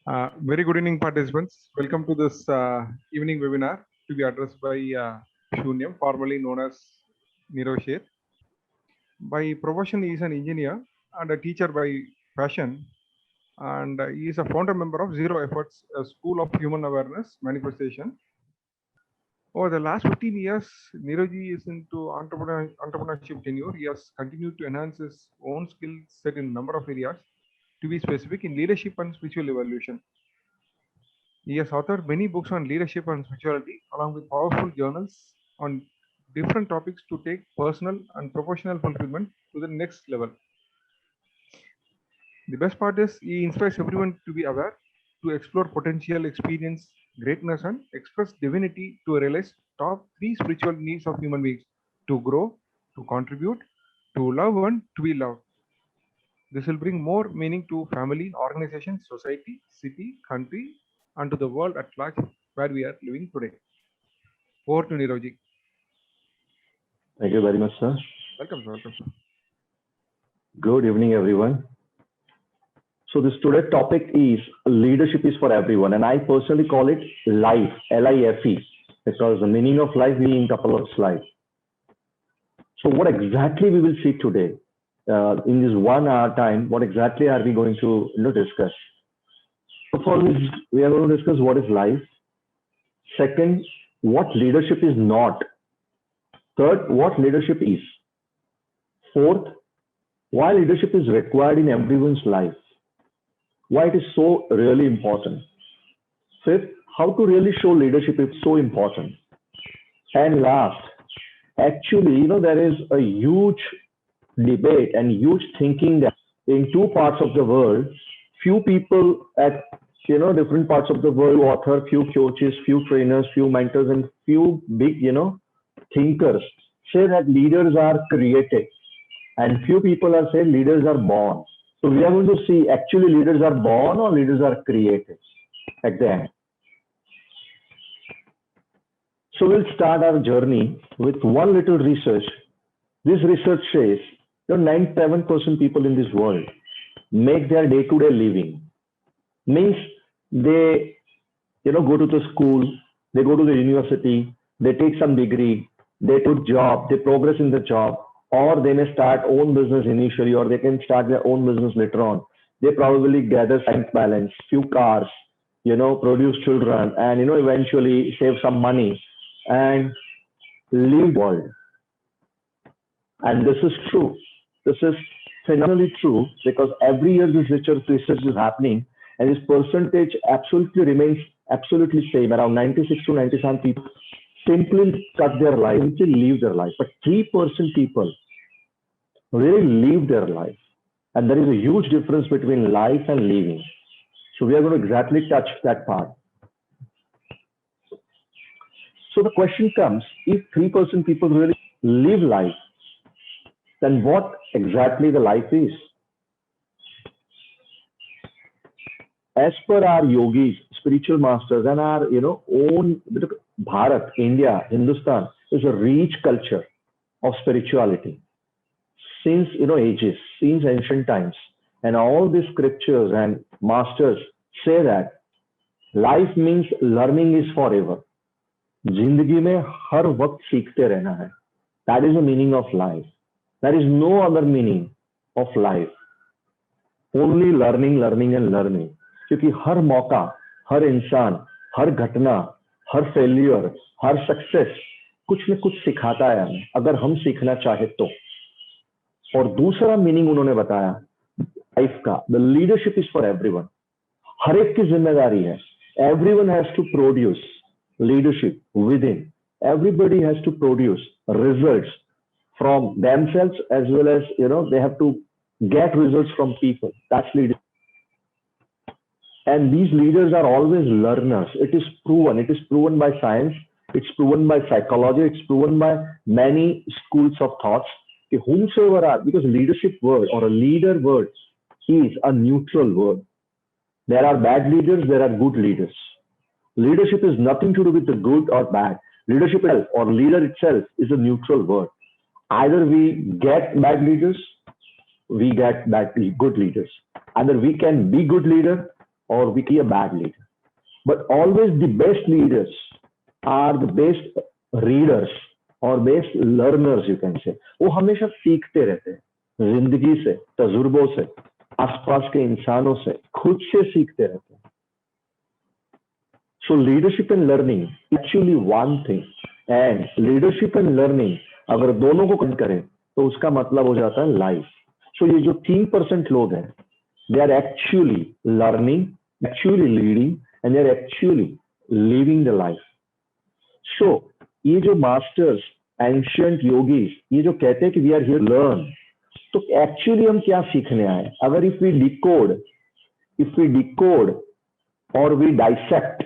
Very good evening, participants. Welcome to this evening webinar to be addressed by Shunyam, formerly known as Nirav Sheth. By profession, he is an engineer and a teacher by passion, and he is a founder member of Zero Efforts, a school of human awareness manifestation. Over the last 15 years, Niraji is into entrepreneurship tenure. He has continued to enhance his own skill set in a number of areas, to be specific in leadership and spiritual evolution. He has authored many books on leadership and spirituality, along with powerful journals on different topics to take personal and professional fulfillment to the next level. The best part is he inspires everyone to be aware, to explore potential, experience greatness, and express divinity to realize top three spiritual needs of human beings: to grow, to contribute, to love, and to be loved. This will bring more meaning to family, organization, society, city, country, and to the world at large where we are living today. Over to Niroji. Thank you very much, sir. Welcome, sir. Welcome, sir. Good evening, everyone. So this today's topic is leadership is for everyone, and I personally call it life, L-I-F-E, because the meaning of life we in couple of slides. So what exactly we will see today in this 1 hour time? What exactly are we going to discuss? So for this, we are going to discuss what is life. Second, what leadership is not. Third, what leadership is. Fourth, why leadership is required in everyone's life. Why it is so really important. Fifth, how to really show leadership is so important. And last, actually, there is a huge debate and huge thinking that in two parts of the world, few people at different parts of the world, author, few coaches, few trainers, few mentors, and few big thinkers say that leaders are created, and few people are saying leaders are born. So we are going to see actually leaders are born or leaders are created at the end. So we'll start our journey with one little research. This research says 97% people in this world make their day-to-day living. Means they go to the school, they go to the university, they take some degree, they do job, they progress in the job, or they may start own business initially, or they can start their own business later on. They probably gather bank balance, few cars, produce children, and eventually save some money and leave the world. And this is true. This is phenomenally true, because every year this research is happening, and this percentage absolutely remains absolutely same. Around 96 to 97 people simply cut their life, simply leave their life. But 3% people really leave their life. And there is a huge difference between life and living. So we are going to exactly touch that part. So the question comes, if 3% people really live life, then what exactly the life is? As per our yogis, spiritual masters, and our own Bharat, India, Hindustan is a rich culture of spirituality since ages, since ancient times, and all these scriptures and masters say that life means learning is forever. जिंदगी में हर वक्त सीखते रहना है. That is the meaning of life. There is no other meaning of life. Only learning, learning, and learning. क्योंकि हर मौका, हर इंसान, हर घटना, हर फेल्यूर, हर सक्सेस कुछ न कुछ सिखाता है हमें, अगर हम सीखना चाहे तो. और दूसरा मीनिंग उन्होंने बताया लाइफ का, the leadership is for everyone. हर एक की जिम्मेदारी है. Everyone has to produce leadership within. Everybody has to produce results from themselves, as well as they have to get results from people. That's leadership. And these leaders are always learners. It is proven. It is proven by science. It's proven by psychology. It's proven by many schools of thoughts. Whomsoever are, because leadership word or a leader word is a neutral word. There are bad leaders. There are good leaders. Leadership is nothing to do with the good or bad. Leadership itself or leader itself is a neutral word. Either we get bad leaders, we get good leaders. Either we can be good leader, or we be a bad leader. But always the best leaders are the best readers or best learners, you can say. वो हमेशा सीखते रहते हैं, जिंदगी से, तजुर्बों से, आसपास के इंसानों से, खुद से सीखते रहते हैं. So leadership and learning actually one thing, and leadership and learning अगर दोनों को कनेक्ट करें तो उसका मतलब हो जाता है लाइफ. So ये जो 3% लोग हैं, they are actually learning, actually leading, and they are actually living the life. So ये जो मास्टर्स, एंशियंट योगीज, ये जो कहते हैं कि वी आर हियर लर्न, तो एक्चुअली हम क्या सीखने आए? अगर इफ वी डिकोड और we dissect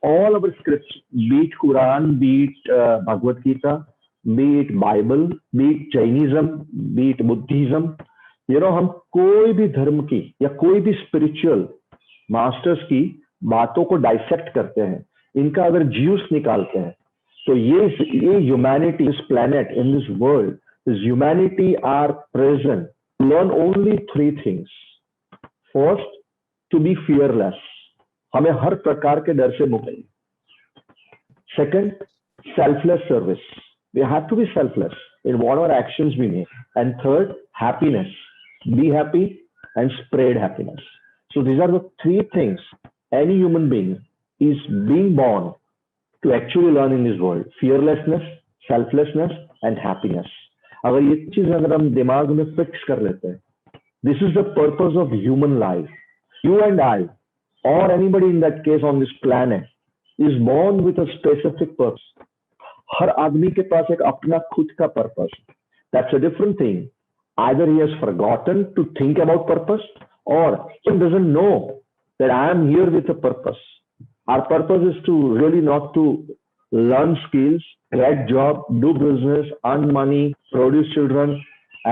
all our scripts, be it Quran, be it Bhagavad Gita, be it Bible, be it Jainism, be it Buddhism, हम कोई भी धर्म की या कोई भी स्पिरिचुअल मास्टर्स की बातों को डाइसेक्ट करते हैं, इनका अगर ज्यूस निकालते हैं, तो ये ह्यूमैनिटी, इस planet, in this world, this humanity are present learn only 3 things. First, to be fearless, हमें हर प्रकार के डर से मुक्त है. Second, selfless service, we have to be selfless in whatever actions we make. And third, happiness, be happy and spread happiness. So these are the 3 things any human being is being born to actually learn in this world: fearlessness, selflessness, and happiness. अगर ये चीज अगर हम दिमाग में fix कर लेते हैं, this is the purpose of human life. You and I, or anybody in that case on this planet, is born with a specific purpose. हर आदमी के पास एक अपना खुद का purpose. That's a different thing. Either he has forgotten to think about purpose, or he doesn't know that I am here with a purpose. Our purpose is to really not to learn skills, get job, do business, earn money, produce children,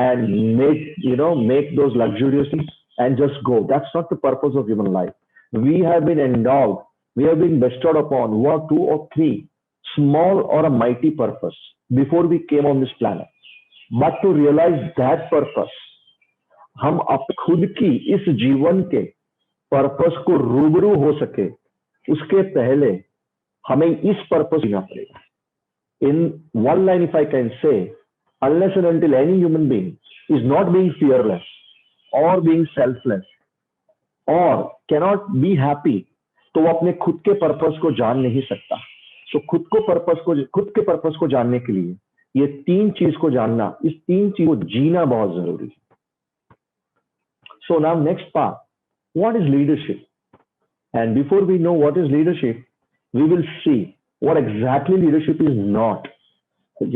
and make those luxurious things and just go. That's not the purpose of human life. We have been endowed, we have been bestowed upon 1, 2, or 3 small or a mighty purpose before we came on this planet. But to realize that purpose, हम खुद की इस जीवन के purpose को रूबरू हो सके, उसके पहले हमें इस पर्पस जीना पड़ेगा. In one line, if I can say, unless and until any human being is not being fearless or being selfless or cannot be happy, तो वो अपने खुद के पर्पस को जान नहीं सकता. So खुद के पर्पस को जानने के लिए ये 3 चीज को जानना, इस 3 चीज को जीना बहुत जरूरी है. So now next part, what is leadership? And before we know what is leadership, we will see what exactly leadership is not.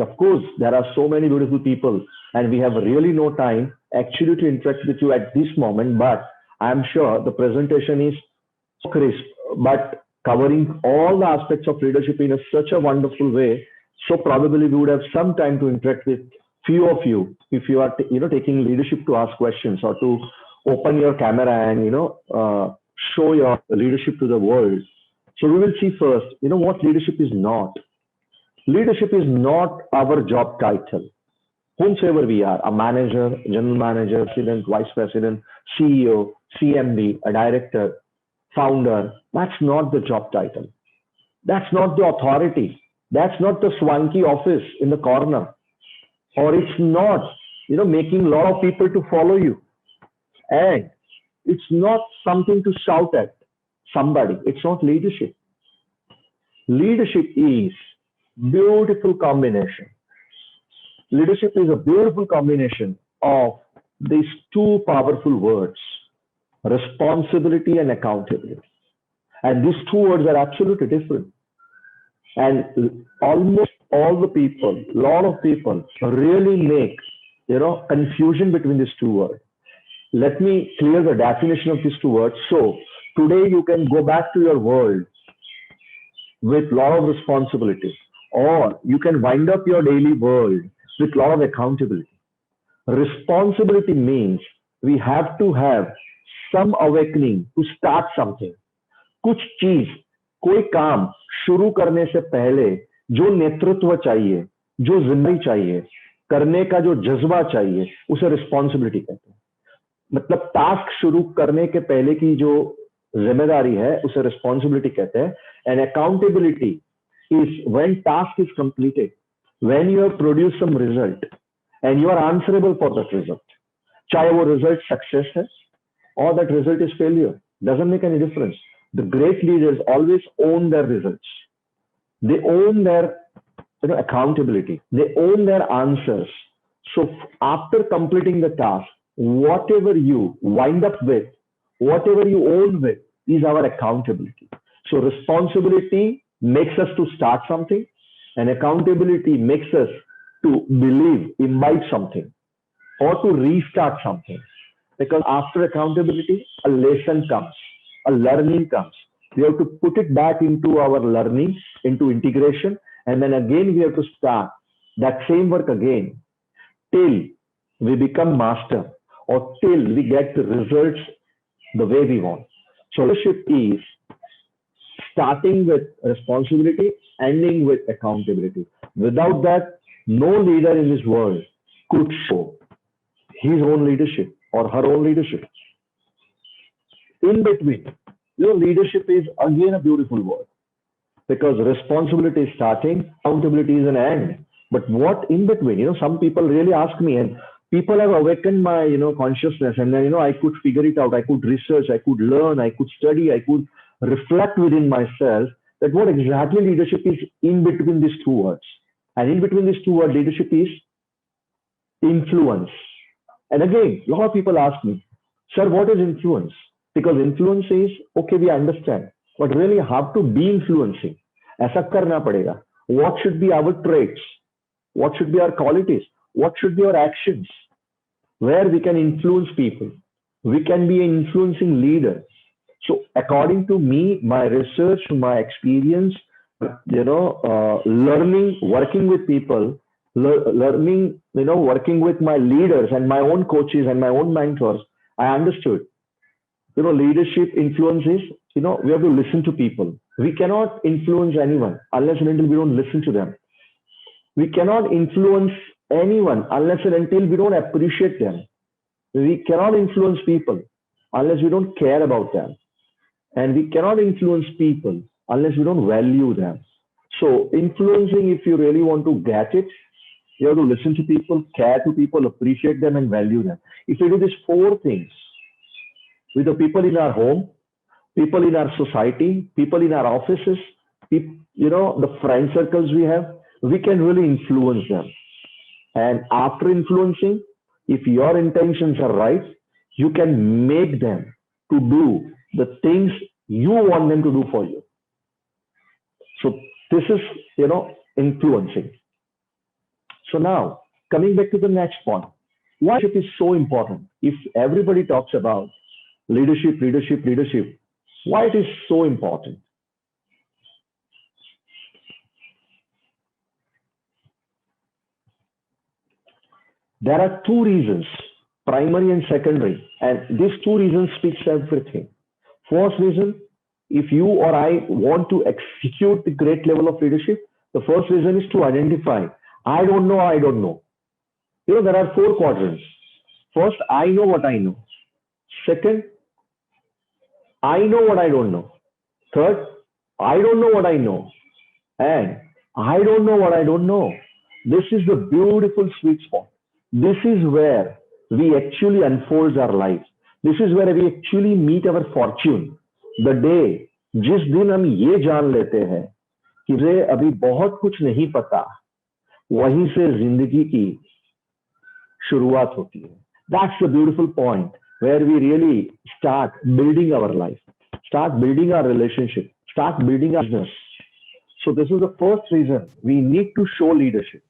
Of course, there are so many beautiful people and we have really no time actually to interact with you at this moment, but I'm sure the presentation is so crisp, but covering all the aspects of leadership in such a wonderful way. So probably we would have some time to interact with few of you if you are taking leadership to ask questions or to open your camera and show your leadership to the world. So we will see first what leadership is not. Leadership is not our job title. Whomsoever we are, a manager, general manager, president, vice president, CEO, CMD, a director, founder, that's not the job title. That's not the authority. That's not the swanky office in the corner, or it's not making a lot of people to follow you. And it's not something to shout at somebody. It's not leadership. Leadership is beautiful combination. Leadership is a beautiful combination of these 2 powerful words: responsibility and accountability. And these 2 words are absolutely different. And almost all the people, a lot of people really make confusion between these 2 words. Let me clear the definition of these 2 words. So today you can go back to your world with a lot of responsibility, or you can wind up your daily world with a lot of accountability. Responsibility means we have to have some awakening to start something. कुछ चीज, कोई काम शुरू करने से पहले जो नेतृत्व चाहिए, जो जिम्मेदारी चाहिए, करने का जो जज्बा चाहिए, उसे रिस्पॉन्सिबिलिटी कहते हैं. मतलब टास्क शुरू करने के पहले की जो जिम्मेदारी है उसे रिस्पॉन्सिबिलिटी कहते हैं. And accountability is when task is completed, when you have produce some result and you are answerable for that result. चाहे वो रिजल्ट सक्सेस है or that result is failure, doesn't make any difference. The great leaders always own their results. They own their accountability. They own their answers. So after completing the task, whatever you wind up with, whatever you own with is our accountability. So responsibility makes us to start something, and accountability makes us to believe, imbibe something, or to restart something. Because after accountability, a lesson comes, a learning comes. We have to put it back into our learning, into integration, and then again we have to start that same work again till we become master or till we get the results the way we want. So leadership is starting with responsibility, ending with accountability. Without that, no leader in this world could show his own leadership or her own leadership. In between, leadership is again a beautiful word, because responsibility is starting, accountability is an end. But what in between? Some people really ask me, and people have awakened my consciousness, and then I could figure it out. I could research, I could learn, I could study, I could reflect within myself that what exactly leadership is in between these two words. And in between these two words, leadership is influence. And again, a lot of people ask me, sir, what is influence? Because influence is, okay, we understand, but really how to be influencing. ऐसा करना पड़ेगा. What should be our traits? What should be our qualities? What should be our actions? Where we can influence people. We can be an influencing leader. So according to me, my research, my experience, learning, working with people, learning, working with my leaders and my own coaches and my own mentors, I understood, leadership influence is, we have to listen to people. We cannot influence anyone unless and until we don't listen to them. We cannot influence anyone unless and until we don't appreciate them. We cannot influence people unless we don't care about them. And we cannot influence people unless we don't value them. So influencing, if you really want to get it, you have to listen to people, care to people, appreciate them, and value them. If we do these four things with the people in our home, people in our society, people in our offices, the friend circles we have, we can really influence them. And after influencing, if your intentions are right, you can make them to do the things you want them to do for you. So this is, influencing. So now, coming back to the next point, why leadership is so important? If everybody talks about leadership, leadership, leadership, why it is so important? There are two reasons, primary and secondary, and these two reasons speaks everything. First reason, if you or I want to execute the great level of leadership, the first reason is to identify, I don't know, I don't know. There are four quadrants. First, I know what I know. Second, I know what I don't know. Third, I don't know what I know. And I don't know what I don't know. This is the beautiful sweet spot. This is where we actually unfold our lives. This is where we actually meet our fortune. The day, जिस दिन हम ये जान लेते हैं कि मुझे अभी बहुत कुछ नहीं पता, वहीं से जिंदगी की शुरुआत होती है. That's the beautiful point where we really start building our life, start building our relationship, start building our business. So this is the first reason we need to show leadership,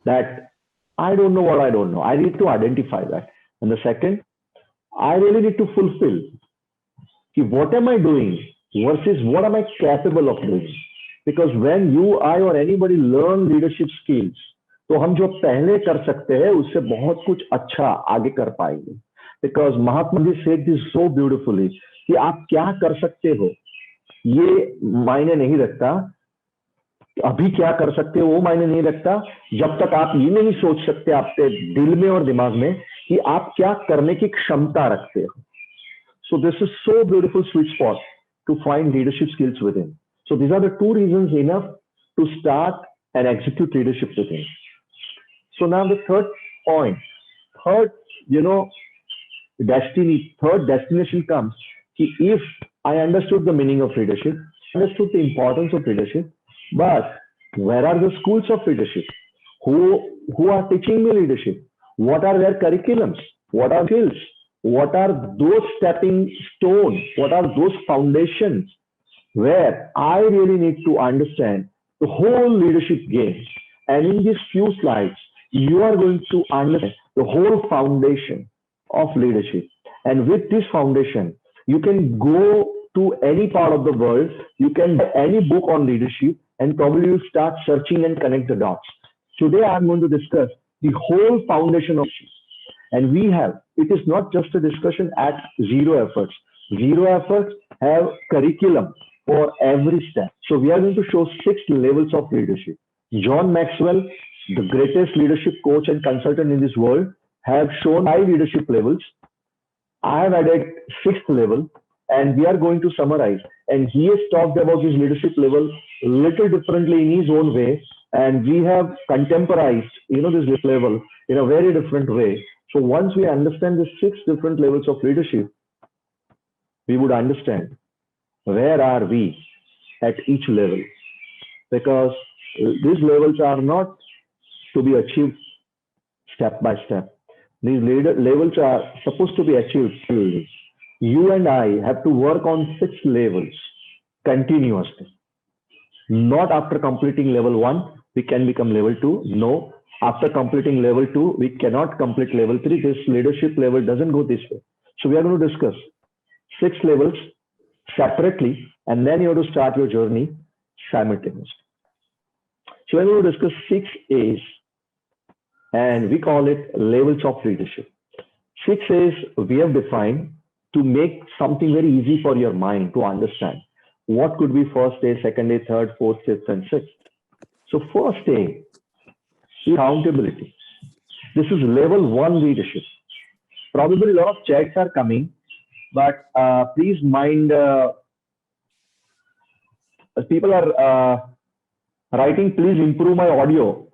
that I don't know what I don't know. I need to identify that. And the second, I really need to fulfill what am I doing versus what am I capable of doing. Because when you, I or anybody learn leadership skills, तो हम जो पहले कर सकते हैं उससे बहुत कुछ अच्छा आगे कर पाएंगे. Because Mahatma ji said this so beautifully कि आप क्या कर सकते हो ये मायने नहीं रखता, अभी क्या कर सकते हो वो मायने नहीं रखता, जब तक आप ये नहीं सोच सकते आपके दिल में और दिमाग में कि आप क्या करने की क्षमता रखते हो. So this is so beautiful sweet spot to find leadership skills within. So these are the two reasons enough to start and execute leadership within. So now the third point, third, third destination comes. If I understood the meaning of leadership, understood the importance of leadership, but where are the schools of leadership? Who are teaching me leadership? What are their curriculums? What are skills? What are those stepping stones? What are those foundations where I really need to understand the whole leadership game? And in these few slides, you are going to understand the whole foundation of leadership. And with this foundation, you can go to any part of the world, you can buy any book on leadership, and probably you start searching and connect the dots. Today, I'm going to discuss the whole foundation of leadership. And it is not just a discussion at zero efforts. Zero efforts have curriculum for every step. So we are going to show 6 levels of leadership. John Maxwell, the greatest leadership coach and consultant in this world, have shown 5 leadership levels. I have added 6th level, and we are going to summarize. And he has talked about his leadership level a little differently in his own way, and we have contemporized, this level in a very different way. So once we understand the 6 different levels of leadership, we would understand where are we at each level, because these levels are not to be achieved step by step. These levels are supposed to be achieved slowly. You and I have to work on 6 levels continuously. Not after completing level 1, we can become level 2. No, after completing level 2, we cannot complete level 3. This leadership level doesn't go this way. So we are going to discuss 6 levels separately, and then you have to start your journey simultaneously. So we're going to discuss 6 A's, and we call it levels of leadership. 6 A's we have defined to make something very easy for your mind to understand. What could be first A, second A, third, fourth, fifth, and sixth? So first A is accountability. This is level 1 leadership. Probably a lot of chats are coming, but please mind, people are writing, please improve my audio.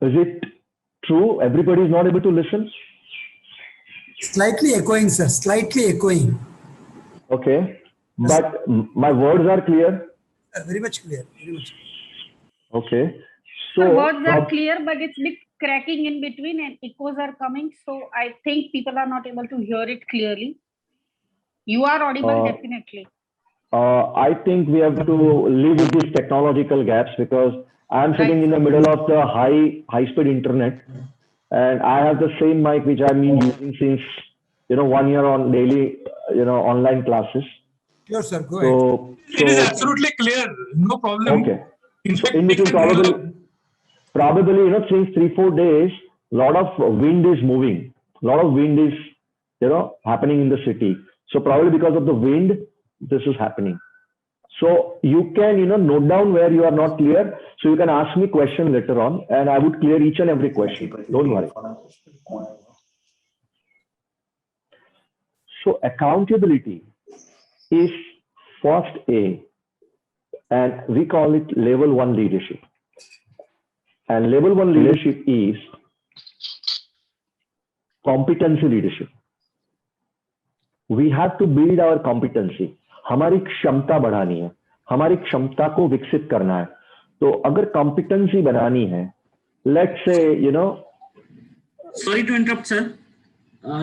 Is it true? Everybody is not able to listen? Slightly echoing, sir. Slightly echoing. Okay. But my words are clear? Very much clear. Very much clear. Okay. So the words are clear, but it's bit cracking in between and echoes are coming. So I think people are not able to hear it clearly. You are audible, definitely. I think we have to live with these technological gaps, because I'm sitting in the middle of the high-speed internet, and I have the same mic which I've been using since 1 year on daily online classes. Sure, sir. Go ahead. It is absolutely clear. No problem. Okay. In fact, In between, probably since 3-4 days, a lot of wind is moving. A lot of wind is happening in the city. So probably because of the wind, this is happening. So you can note down where you are not clear. So you can ask me question later on, and I would clear each and every question. Don't worry. So accountability is first A, and we call it level 1 leadership. And level 1 leadership is competency leadership. We have to build our competency. हमारी क्षमता बढ़ानी है, हमारी क्षमता को विकसित करना है. तो अगर competency बढ़ानी है, let's say Sorry to interrupt, sir.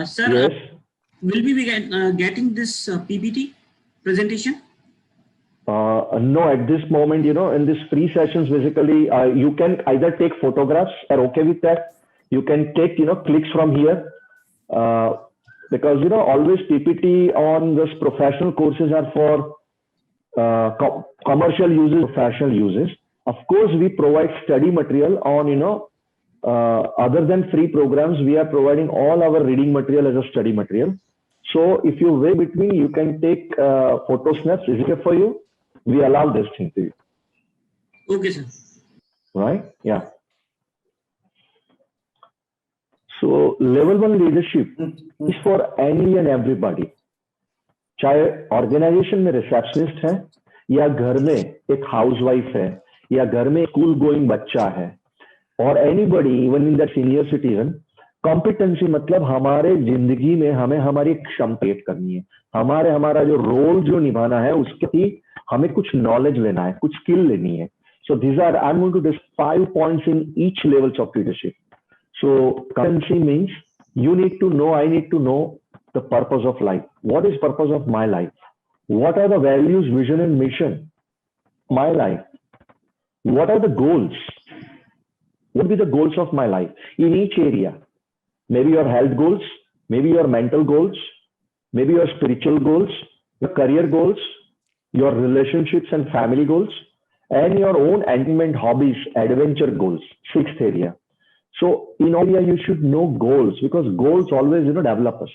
Sir, yes. Will we be getting this PPT presentation? No, at this moment, in these free sessions, basically, you can either take photographs, are okay with that. You can take, clicks from here. Because, always PPT on this professional courses are for commercial uses, professional uses. Of course, we provide study material on, other than free programs, we are providing all our reading material as a study material. So if you weigh between, you can take photo snaps. Is it okay for you? We allow this thing to you. Okay, sir. Right? Yeah. So level one leadership is for any and everybody. चाहे organisation में receptionist है या घर में एक housewife है या घर में स्कूल गोइंग बच्चा है और anybody even in that senior citizen, competency मतलब हमारे जिंदगी में हमें हमारी क्षमता करनी है, हमारा जो रोल जो निभाना है उसके ही हमें कुछ नॉलेज लेना है, कुछ स्किल लेनी है. So these are, I'm going to discuss 5 points in each levels of leadership. So competency means you need to know, I need to know the purpose of life. What is purpose of my life? What are the values, vision and mission of my life? What are the goals? What will be the goals of my life in each area? Maybe your health goals, maybe your mental goals, maybe your spiritual goals, your career goals, your relationships and family goals, and your own entertainment, hobbies, adventure goals. 6th area. So in all area, you should know goals because goals always, develop us.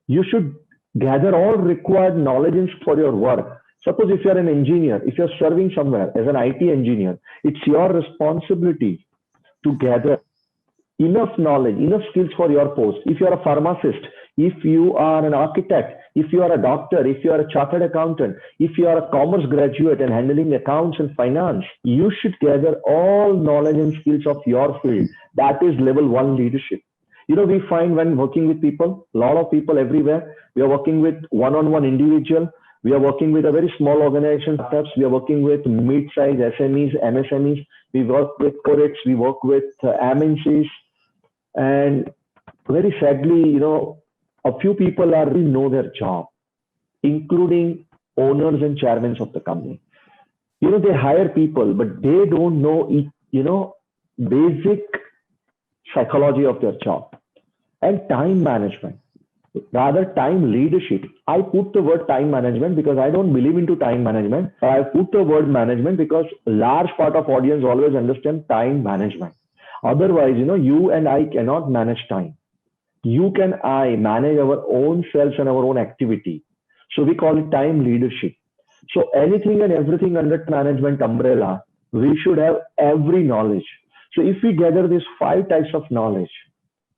You should gather all required knowledge for your work. Suppose if you're an engineer, if you're serving somewhere as an IT engineer, it's your responsibility to gather enough knowledge, enough skills for your post. If you're a pharmacist, if you are an architect, if you are a doctor, if you are a chartered accountant, if you are a commerce graduate and handling accounts and finance, you should gather all knowledge and skills of your field. That is level 1 leadership. We find when working with people, a lot of people everywhere, we are working with one-on-one individual, we are working with a very small organization, startups, we are working with mid-size SMEs, MSMEs, we work with corporates, we work with MNCs, and very sadly, a few people really know their job, including owners and chairmen of the company. They hire people, but they don't know, basic psychology of their job and time management, rather time leadership. I put the word time management because I don't believe into time management. I put the word management because large part of audience always understand time management. Otherwise, you and I cannot manage time. You can I manage our own selves and our own activity. So we call it time leadership. So anything and everything under management umbrella, we should have every knowledge. So if we gather these 5 types of knowledge,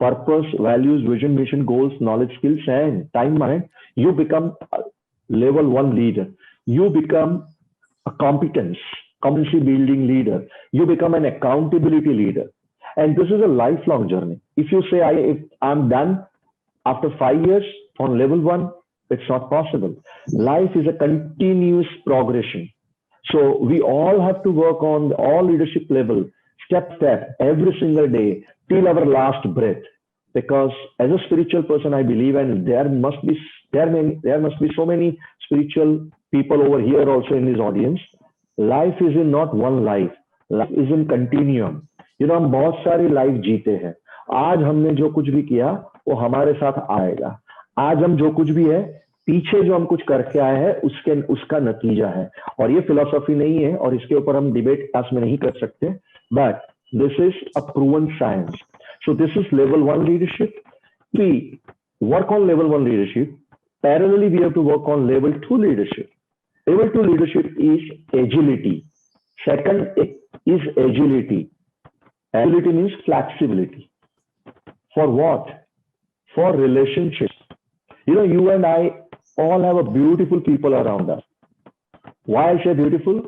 purpose, values, vision, mission, goals, knowledge, skills, and time management, you become a level 1 leader. You become a competency building leader. You become an accountability leader. And this is a lifelong journey. If you say, if I'm done after 5 years on level 1, it's not possible. Life is a continuous progression. So we all have to work on all leadership level, step, every single day, till our last breath. Because as a spiritual person, I believe, and there must be so many spiritual people over here also in this audience. Life is in not one life. Life is in continuum. हम बहुत सारी life जीते हैं. आज हमने जो कुछ भी किया वो हमारे साथ आएगा. आज हम जो कुछ भी है, पीछे जो हम कुछ करके आए हैं उसका नतीजा है. और ये फिलॉसफी नहीं है और इसके ऊपर हम डिबेट क्लास में नहीं कर सकते, but this is a proven science. So this is level 1 leadership. We work on level 1 leadership. Parallelly, we have to work on level 2 leadership. Level 2 leadership is agility. Second is agility. Agility means flexibility. For what? For relationships. You and I all have a beautiful people around us. Why I say beautiful?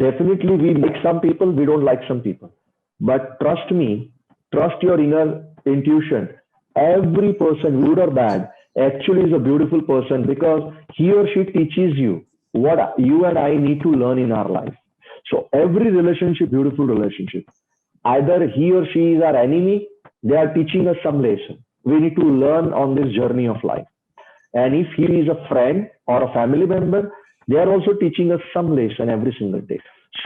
Definitely we like some people, we don't like some people. But trust me, trust your inner intuition. Every person, good or bad, actually is a beautiful person because he or she teaches you what you and I need to learn in our life. So every relationship, beautiful relationship. Either he or she is our enemy, they are teaching us some lesson. We need to learn on this journey of life. And if he is a friend or a family member, they are also teaching us some lesson every single day.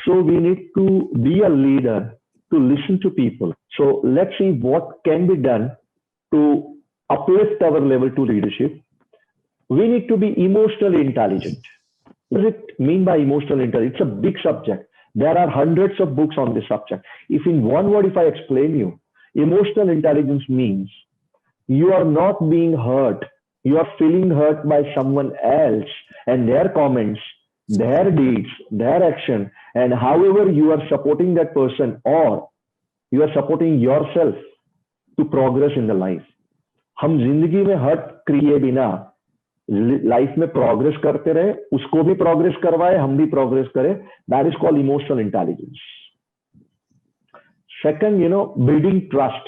So we need to be a leader, to listen to people. So let's see what can be done to uplift our level 2 leadership. We need to be emotionally intelligent. What does it mean by emotional intelligence? It's a big subject. There are hundreds of books on this subject. If in one word, if I explain you, emotional intelligence means you are not being hurt. You are feeling hurt by someone else and their comments, their deeds, their action, and however you are supporting that person or you are supporting yourself. to progress in the life. हम जिंदगी में हट किए बिना life में progress करते रहे, उसको भी प्रोग्रेस करवाए, हम भी प्रोग्रेस करें. That is called emotional intelligence. Second, building trust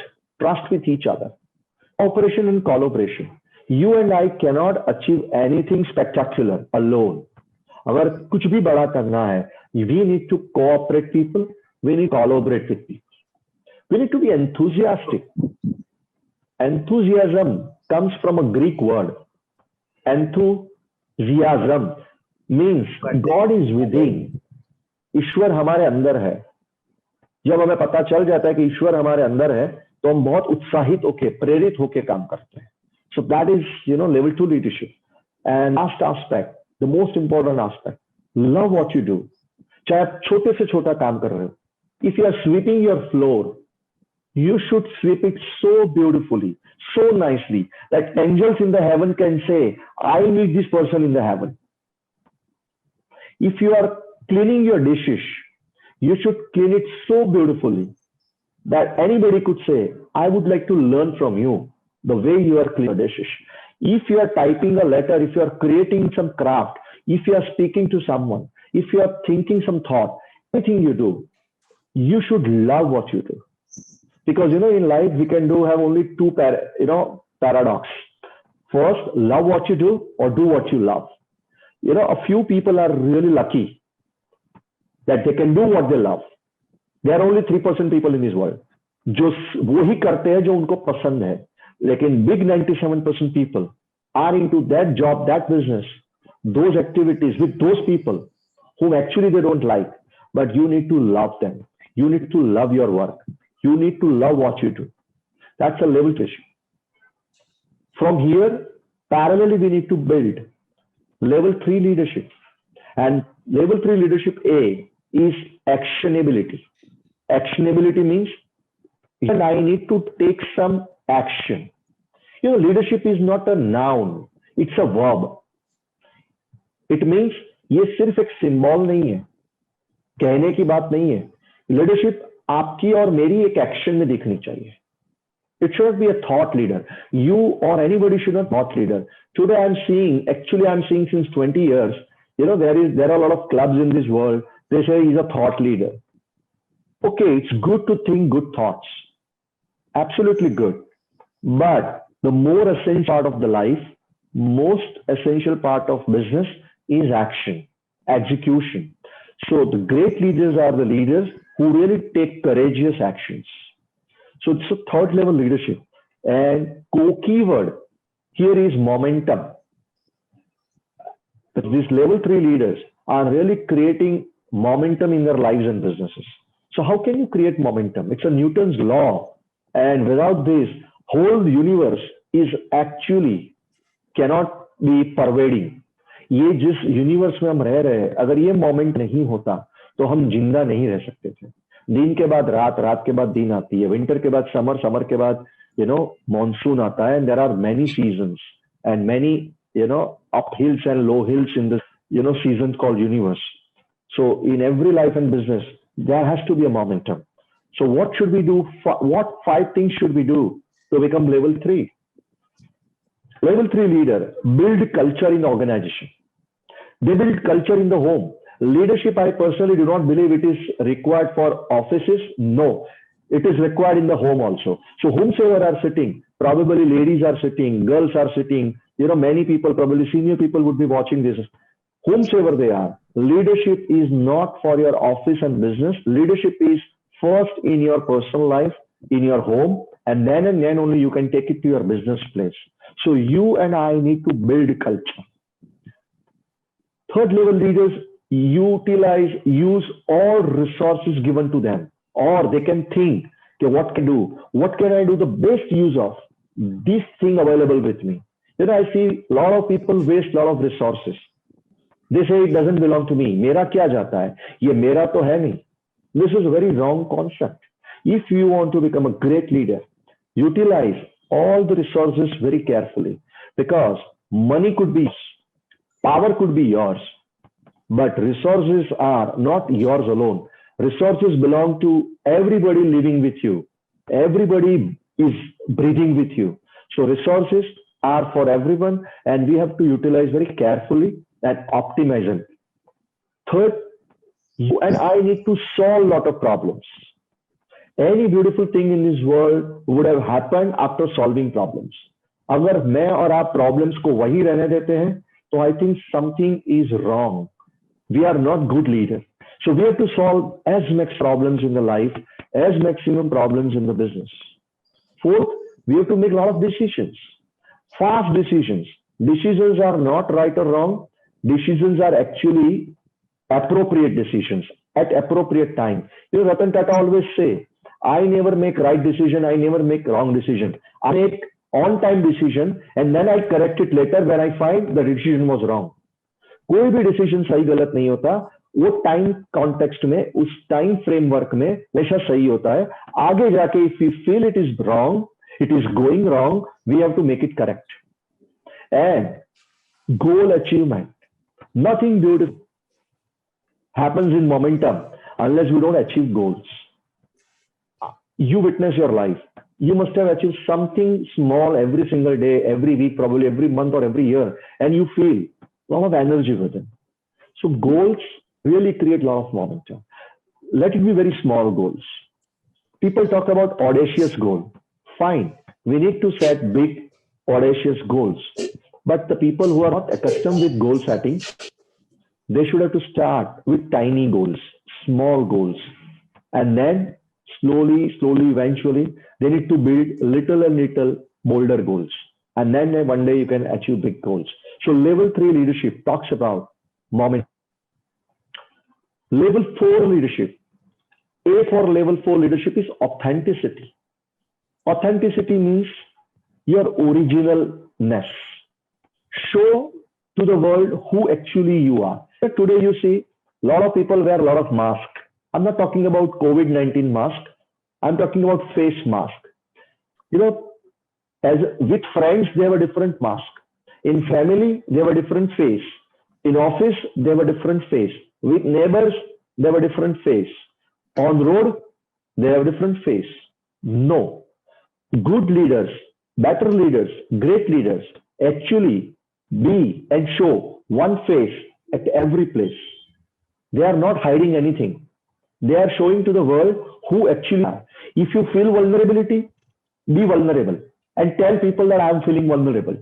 with each other. Cooperation and collaboration. You and I cannot achieve anything spectacular alone. अगर कुछ भी बड़ा करना है, we need to cooperate people, we need to collaborate with people. We need to be enthusiastic. Enthusiasm comes from a Greek word. Enthusiasm means God is within. ईश्वर हमारे अंदर है. जब हमें पता चल जाता है कि ईश्वर हमारे अंदर है, तो हम बहुत उत्साहित होके, प्रेरित होके काम करते हैं. So that is, level 2 leadership. And last aspect, the most important aspect, love what you do. चाहे आप छोटे से छोटा काम कर रहे हो. If you are sweeping your floor, you should sweep it so beautifully, so nicely, that angels in the heaven can say, I need this person in the heaven. If you are cleaning your dishes, you should clean it so beautifully that anybody could say, I would like to learn from you the way you are cleaning your dishes. If you are typing a letter, if you are creating some craft, if you are speaking to someone, if you are thinking some thought, anything you do, you should love what you do. Because, in life, we can have only two paradox. First, love what you do or do what you love. A few people are really lucky that they can do what they love. There are only 3% people in this world. जो वो ही करते हैं जो उनको पसंद है. लेकिन big 97% people are into that job, that business, those activities with those people whom actually they don't like. But you need to love them. You need to love your work. You need to love what you do. That's a level 3. From here, parallelly, we need to build level 3 leadership. And level 3 leadership A is actionability. Actionability means and I need to take some action. Leadership is not a noun, it's a verb. It means ये सिर्फ एक symbol नहीं है, कहने की बात नहीं है. लीडरशिप आपकी और मेरी एक एक्शन में दिखनी चाहिए. It should not be a thought leader. You or anybody should not be a thought leader. Today I'm seeing since 20 years, there are a lot of clubs in this world. They say he's a thought leader. Okay, it's good to think good thoughts. Absolutely good. But the more essential part of the life, most essential part of business is action, execution. So the great leaders are the leaders who really take courageous actions. So it's a third level leadership. And keyword here is momentum. These level 3 leaders are really creating momentum in their lives and businesses. So how can you create momentum? It's a Newton's law. And without this, whole universe is actually cannot be pervading. ये जिस universe में हम रह रहे हैं, अगर ये moment नहीं होता तो हम जिंदा नहीं रह सकते थे. दिन के बाद रात, रात के बाद दिन आती है, विंटर के बाद समर, समर के बाद मॉनसून आता है. And there are many seasons and many up hills and low hills in this seasons called universe. So in every life and business there has to be a momentum. So what should we do? What 5 things should we do to become level 3? Level 3 leader build culture in organization. They build culture in the home. Leadership, I personally do not believe it is required for offices. No, it is required in the home also. So whomsoever are sitting, probably ladies are sitting, girls are sitting, many people, probably senior people would be watching this. Whomsoever they are, leadership is not for your office and business. Leadership is first in your personal life, in your home, and then only you can take it to your business place. So you and I need to build culture. Third level leaders use all resources given to them, or they can think, okay, what can I do the best use of this thing available with me. I see a lot of people waste a lot of resources. They say it doesn't belong to me. मेरा क्या जाता है? ये मेरा तो है नहीं. This is a very wrong concept. If you want to become a great leader, utilize all the resources very carefully, because money could be yours, power could be yours, but resources are not yours alone. Resources belong to everybody living with you, everybody is breathing with you. So resources are for everyone, and we have to utilize very carefully and optimize them. Third, you and I need to solve a lot of problems. Any beautiful thing in this world would have happened after solving problems. अगर मैं और आप problems को वही रहने देते हैं, तो I think something is wrong. We are not good leaders. So we have to solve as much problems in the life, as maximum problems in the business. Fourth, we have to make a lot of decisions, fast decisions. Decisions are not right or wrong. Decisions are actually appropriate decisions at appropriate time. You know, Ratan Tata always say, I never make right decision, I never make wrong decision. I make on-time decision and then I correct it later when I find the decision was wrong. कोई भी decision सही गलत नहीं होता, वो time context में, उस time framework में हमेशा सही होता है. आगे जाके if we feel it is wrong, it is going wrong, we have to make it correct. And goal achievement, nothing beautiful happens in momentum unless we don't achieve goals. You witness your life. You must have achieved something small every single day, every week, probably every month or every year, and you feel a lot of energy within. So goals really create a lot of momentum. Let it be very small goals. People talk about audacious goal. Fine, we need to set big, audacious goals. But the people who are not accustomed with goal setting, they should have to start with tiny goals, small goals. And then slowly, eventually, they need to build little and little bolder goals. And then one day you can achieve big goals. So level 3 leadership talks about momentum. Level 4 leadership. A for level 4 leadership is authenticity. Authenticity means your originalness. Show to the world who actually you are. Today you see a lot of people wear a lot of masks. I'm not talking about COVID-19 mask. I'm talking about face mask. You know, as with friends, they have a different mask. In family, they have a different face. In office, they have a different face. With neighbors, they have a different face. On road, they have a different face. No. Good leaders, better leaders, great leaders actually be and show one face at every place. They are not hiding anything. They are showing to the world who actually are. If you feel vulnerability, be vulnerable and tell people that I am feeling vulnerable.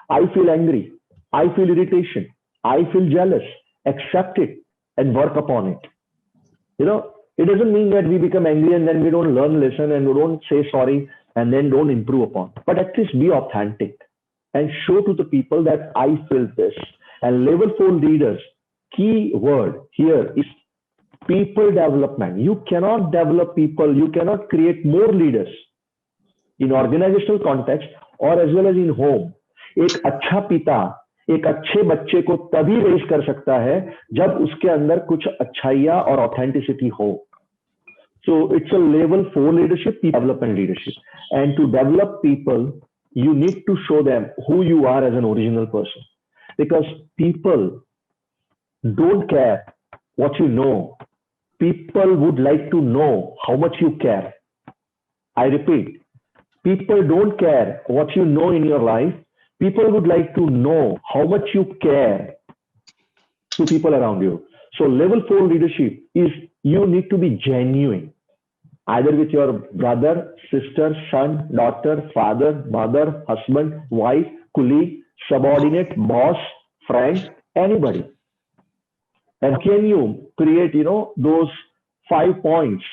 I feel angry. I feel irritation. I feel jealous. Accept it and work upon it. You know, it doesn't mean that we become angry and then we don't learn lesson and we don't say sorry and then don't improve upon. But at least be authentic and show to the people that I feel this. And level 4 leaders, key word here is people development. You cannot develop people, you cannot create more leaders in organizational context or as well as in home. एक अच्छा पिता एक अच्छे बच्चे को तभी raise कर सकता है जब उसके अंदर कुछ अच्छाइयाँ और ऑथेंटिसिटी हो. So it's a level 4 leadership, development leadership. And to develop people, you need to show them who you are as an original person. Because people don't care what you know. People would like to know how much you care. I repeat, people don't care what you know in your life. People would like to know how much you care to people around you. So level 4 leadership is you need to be genuine, either with your brother, sister, son, daughter, father, mother, husband, wife, colleague, subordinate, boss, friend, anybody. And can you create, those 5 points?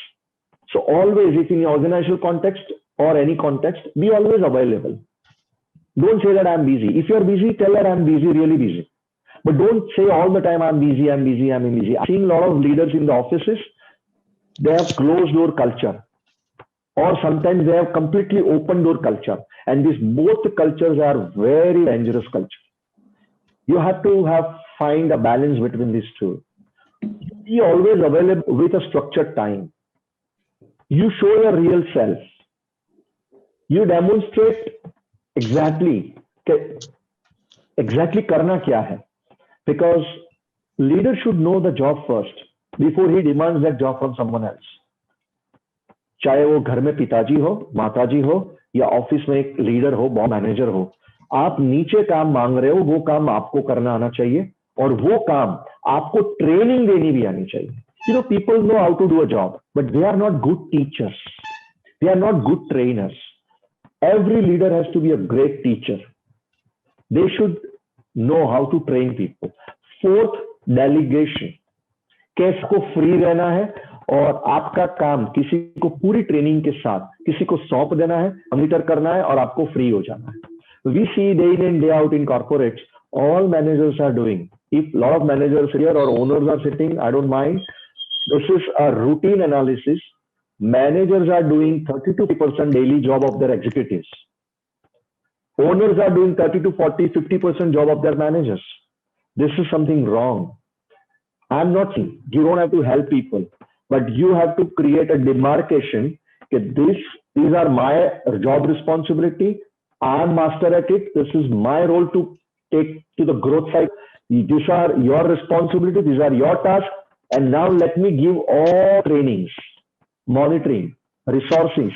So always, if in the organizational context or any context, be always available. Don't say that I'm busy. If you're busy, tell her I'm busy, really busy. But don't say all the time, I'm busy, I'm busy, I'm busy. I'm seeing a lot of leaders in the offices, they have closed door culture. Or sometimes they have completely open door culture. And these both cultures are very dangerous culture. You have to find a balance between these two. Be always available with a structured time. You show your real self. You demonstrate exactly karna kya hai. Because leader should know the job first before he demands that job from someone else. चाहे वो घर में पिताजी हो, माताजी हो, या office में एक लीडर हो, बॉस मैनेजर हो, आप नीचे काम मांग रहे हो, वो काम आपको करना आना चाहिए और वो काम आपको ट्रेनिंग देनी भी आनी चाहिए. You know, people know how to do a job, but they are not good teachers. They are not good trainers. Every leader has to be a great teacher. They should know how to train people. Fourth, delegation. कैसे को free रहना है और आपका काम किसी को पूरी ट्रेनिंग के साथ किसी को सौंप देना है, मॉनिटर करना है और आपको फ्री हो जाना है. We see day in and day out in corporates, all managers are doing. If a lot of managers here or owners are sitting, I don't mind. This is a routine analysis. Managers are doing 30 to 50% daily job of their executives. Owners are doing 30 to 40, 50% job of their managers. This is something wrong. I'm not saying you don't have to help people, but you have to create a demarcation that these are my job responsibility. I'm master at it. This is my role to take to the growth side. These are your responsibility. These are your tasks. And now let me give all trainings, monitoring, resources,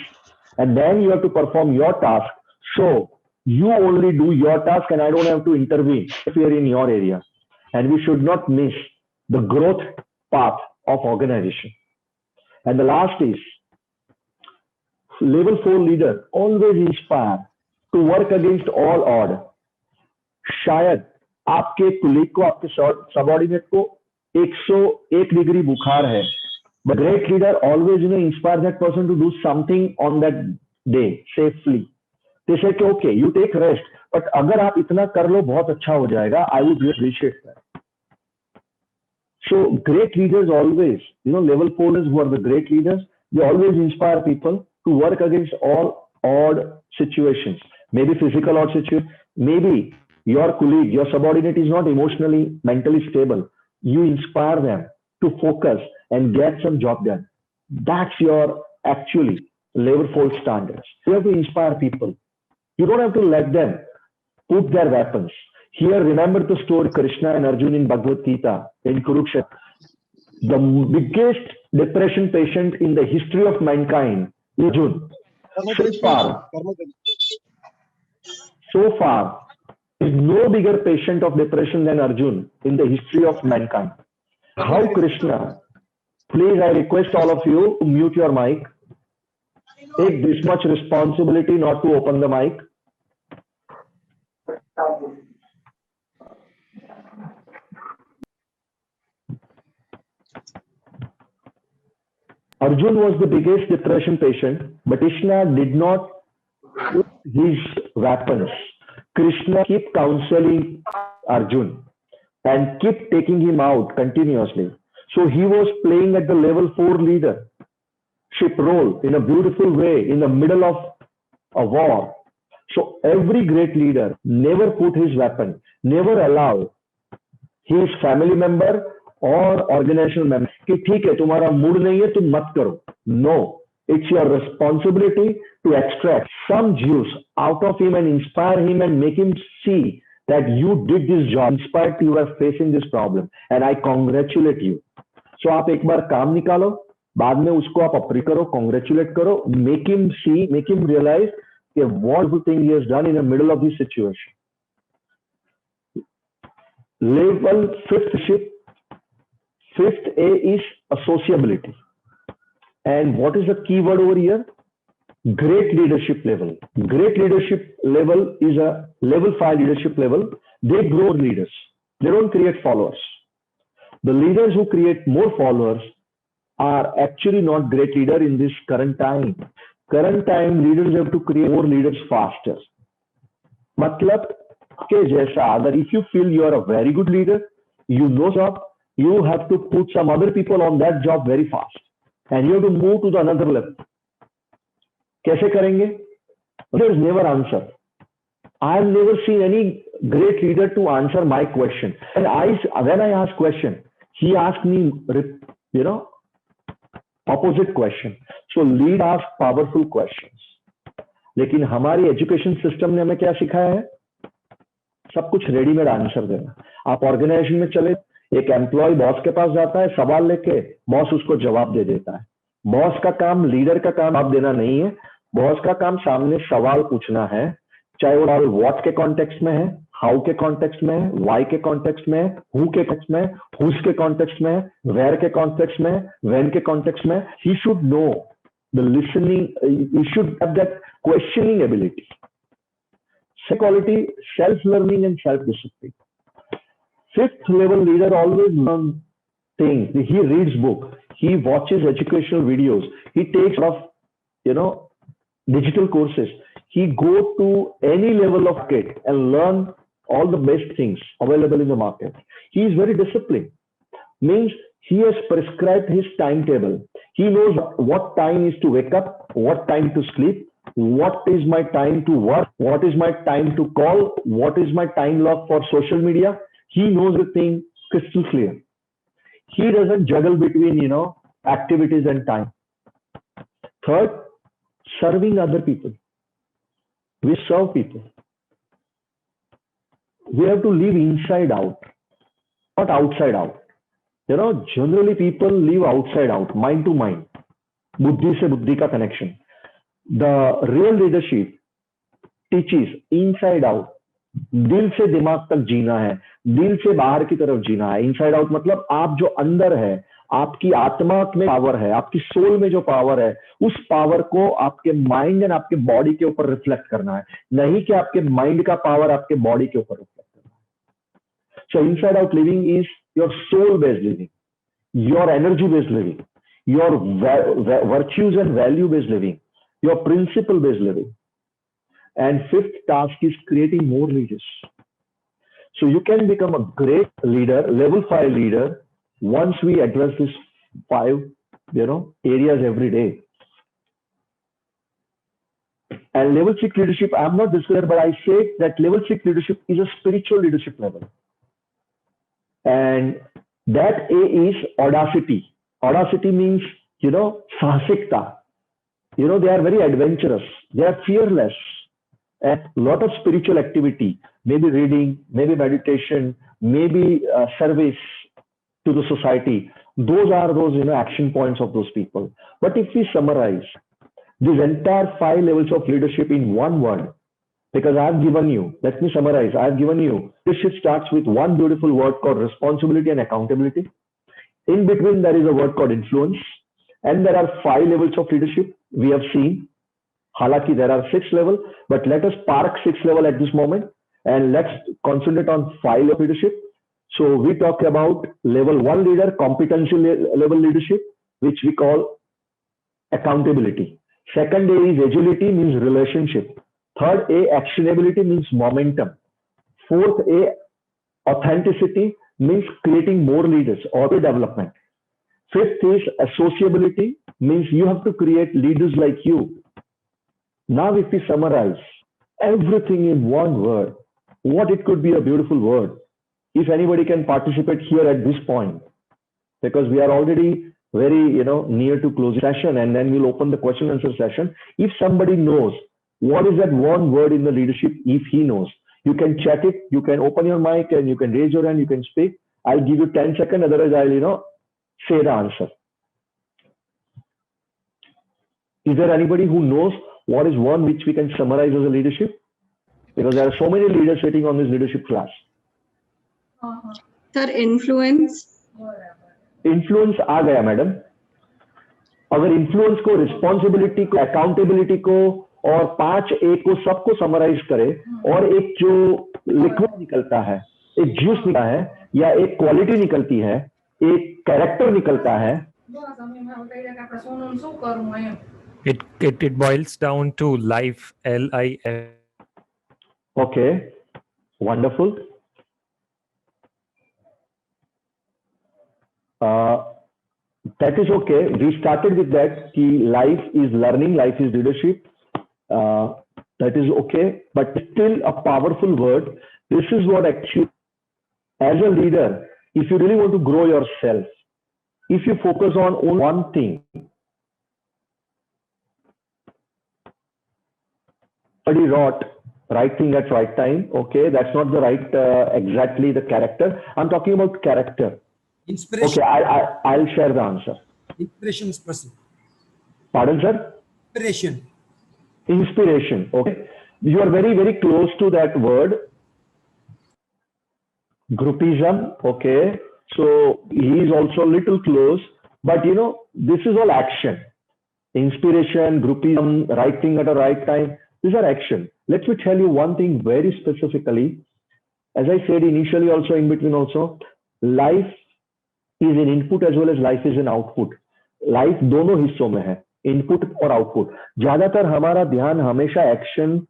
and then you have to perform your task. So you only do your task and I don't have to interfere in your area. And we should not miss the growth path of organization. And the last is level 4 leader always inspire to work against all odds. शायद आपके colleague को, आपके subordinate को 101 degree बुखार है, but great leader always inspire that person to do something on that day safely. They say कि okay, you take rest, but अगर आप इतना कर लो बहुत अच्छा हो जाएगा. I would really appreciate that. So great leaders always, level 4ers who are the great leaders, they always inspire people to work against all odd situations. Maybe physical odd situation, maybe your colleague, your subordinate is not emotionally, mentally stable. You inspire them to focus and get some job done. That's your actually level 4 standards. You have to inspire people. You don't have to let them put their weapons. Here, remember the story Krishna and Arjuna in Bhagavad Gita in Kurukshetra. The biggest depression patient in the history of mankind is Arjuna. So far, there is no bigger patient of depression than Arjuna in the history of mankind. How Krishna? Please, I request all of you to mute your mic. Take this much responsibility not to open the mic. Arjuna was the biggest depression patient, but Krishna did not put his weapons. Krishna kept counseling Arjuna and kept taking him out continuously. So he was playing at the level 4 leadership role in a beautiful way in the middle of a war. So every great leader never put his weapon, never allow his family member or organizational member कि ठीक है तुम्हारा mood नहीं है तुम मत करो. No, it's your responsibility to extract some juice out of him and inspire him and make him see that you did this job, inspired you are facing this problem, and I congratulate you. So आप एक बार काम निकालो, बाद में उसको आप अप्री करो, congratulate करो, make him see, make him realize कि what good thing he has done in the middle of this situation. Level 5th A is associability. And what is the key word over here? Great leadership level. Great leadership level is a level 5 leadership level. They grow leaders. They don't create followers. The leaders who create more followers are actually not great leader in this current time. Current time leaders have to create more leaders faster. मतलब के जैसा, अगर if you feel you are a very good leader, you know job, you have to put some other people on that job very fast. And you have to move to the another level. कैसे करेंगे? There is never answer. I have never seen any great leader to answer my question. And when I ask question, he asked me, opposite question. So lead ask powerful questions. लेकिन हमारी education system ने हमें क्या सिखाया है? सब कुछ readymade answer देना. आप ऑर्गेनाइजेशन में चले, एक एम्प्लॉय बॉस के पास जाता है, सवाल लेके बॉस उसको जवाब दे देता है. बॉस का काम, लीडर का काम जवाब देना नहीं है. बॉस का काम सामने सवाल पूछना है, चाहे वो सवाल व्हाट के कॉन्टेक्स्ट में है, हाउ के कॉन्टेक्स्ट में है, व्हाई के कॉन्टेक्स्ट में है, हु के कॉन्टेक्स्ट में, हुज के कॉन्टेक्स्ट में, वेयर के कॉन्टेक्स्ट में, व्हेन के कॉन्टेक्स्ट में. He should know the listening, he should have that questioning ability. Quality, self-learning and self-discipline. Fifth level leader always learns things. He reads book. He watches educational videos. He takes digital courses. He go to any level of market and learn all the best things available in the market. He is very disciplined. Means he has prescribed his timetable. He knows what time is to wake up, what time to sleep, what is my time to work, what is my time to call, what is my time log for social media. He knows the thing crystal clear. He doesn't juggle between activities and time. Third, serving other people. We serve people. We have to live inside out, not outside out. Generally people live outside out, mind to mind, buddhi se buddhi ka connection. The real leadership teaches inside out. दिल से दिमाग तक जीना है, दिल से बाहर की तरफ जीना है. इनसाइड आउट मतलब आप जो अंदर है, आपकी आत्मा में पावर है, आपकी सोल में जो पावर है, उस पावर को आपके माइंड एंड आपके बॉडी के ऊपर रिफ्लेक्ट करना है, नहीं कि आपके माइंड का पावर आपके बॉडी के ऊपर रिफ्लेक्ट करना है. So inside out living is your soul based living, your energy based living, your virtues and value based living, your principle based living. And fifth task is creating more leaders. So you can become a great leader, level 5 leader, once we address these 5 areas every day. And level 6 leadership, I'm not disclosing, but I say that level 6 leadership is a spiritual leadership level. And that A is audacity. Audacity means sahasikta. They are very adventurous. They are fearless. And a lot of spiritual activity, maybe reading, maybe meditation, maybe service to the society. Those are those action points of those people. But if we summarize this entire 5 levels of leadership in one word, because I've given you, let me summarize. I've given you, leadership starts with one beautiful word called responsibility and accountability. In between, there is a word called influence. And there are 5 levels of leadership we have seen. Halaki, there are 6 levels, but let us park 6 level at this moment and let's concentrate on 5 level leadership. So we talk about level 1 leader, competency level leadership, which we call accountability. Second A is agility, means relationship. Third A, actionability, means momentum. Fourth A, authenticity, means creating more leaders or development. Fifth is associability, means you have to create leaders like you. Now, if we summarize everything in one word, what it could be a beautiful word. If anybody can participate here at this point, because we are already very, near to closing session, and then we'll open the question and answer session. If somebody knows what is that one word in the leadership, if he knows, you can chat it, you can open your mic and you can raise your hand, you can speak. I'll give you 10 seconds, otherwise I'll, say the answer. Is there anybody who knows what is one which we can summarize as a leadership? Because there are so many leaders sitting on this leadership class. Sir, influence. Influence आ गया madam. अगर influence को, responsibility को, accountability को और 5A को सबको summarize करे और एक जो liquid निकलता है, एक juice निकलता है या एक quality निकलती है, एक कैरेक्टर निकलता है. It boils down to life, LIF. Okay, wonderful. That is okay. We started with that. Ki life is learning, life is leadership. That is okay, but still a powerful word. This is what actually, as a leader, if you really want to grow yourself, if you focus on only one thing, somebody wrote right thing at right time. Okay, that's not the right exactly the character. I'm talking about character. Inspiration. Okay, I'll share the answer. Inspiration is person. Pardon, sir? Inspiration. Inspiration. Okay. You are very, very close to that word. Groupism. Okay. So he is also a little close, but you know, this is all action. Inspiration, groupism, right thing at the right time. These are action. Let me tell you one thing very specifically. As I said initially, also in between, also, life is an input as well as life is an output. Life दोनों हिस्सों में है, input और output. ज्यादातर हमारा ध्यान हमेशा action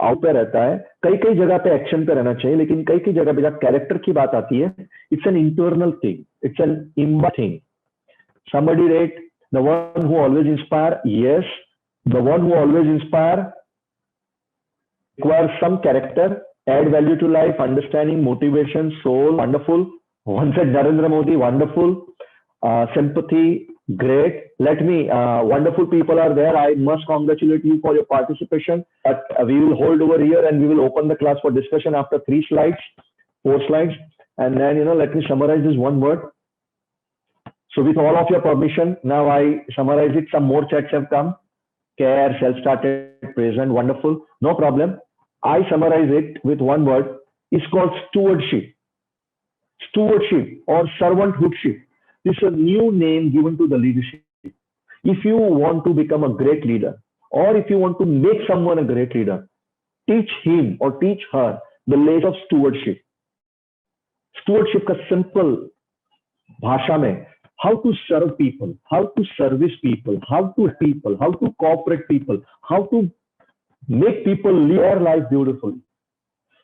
out पे रहता है. कई कई जगह पे एक्शन पे रहना चाहिए, लेकिन कई कई जगह पे जब कैरेक्टर की बात आती है, it's an internal thing, it's an inbuilt thing. Somebody rate the one who always inspire. Yes, the one who always inspire requires some character, add value to life, understanding, motivation, soul. Wonderful. One said Narendra Modi. Wonderful. Sympathy. Great. Let me. Wonderful people are there. I must congratulate you for your participation. But we will hold over here and we will open the class for discussion after 3 slides, 4 slides, and then let me summarize this one word. So with all of your permission, now I summarize it. Some more chats have come. Care, self-started, present, wonderful. No problem. I summarize it with one word. It's called stewardship. Stewardship or servanthoodship. This is a new name given to the leadership. If you want to become a great leader, or if you want to make someone a great leader, teach him or teach her the ways of stewardship. Stewardship का simple भाषा में, how to serve people, how to service people, how to cooperate people, how to make people live their life beautifully.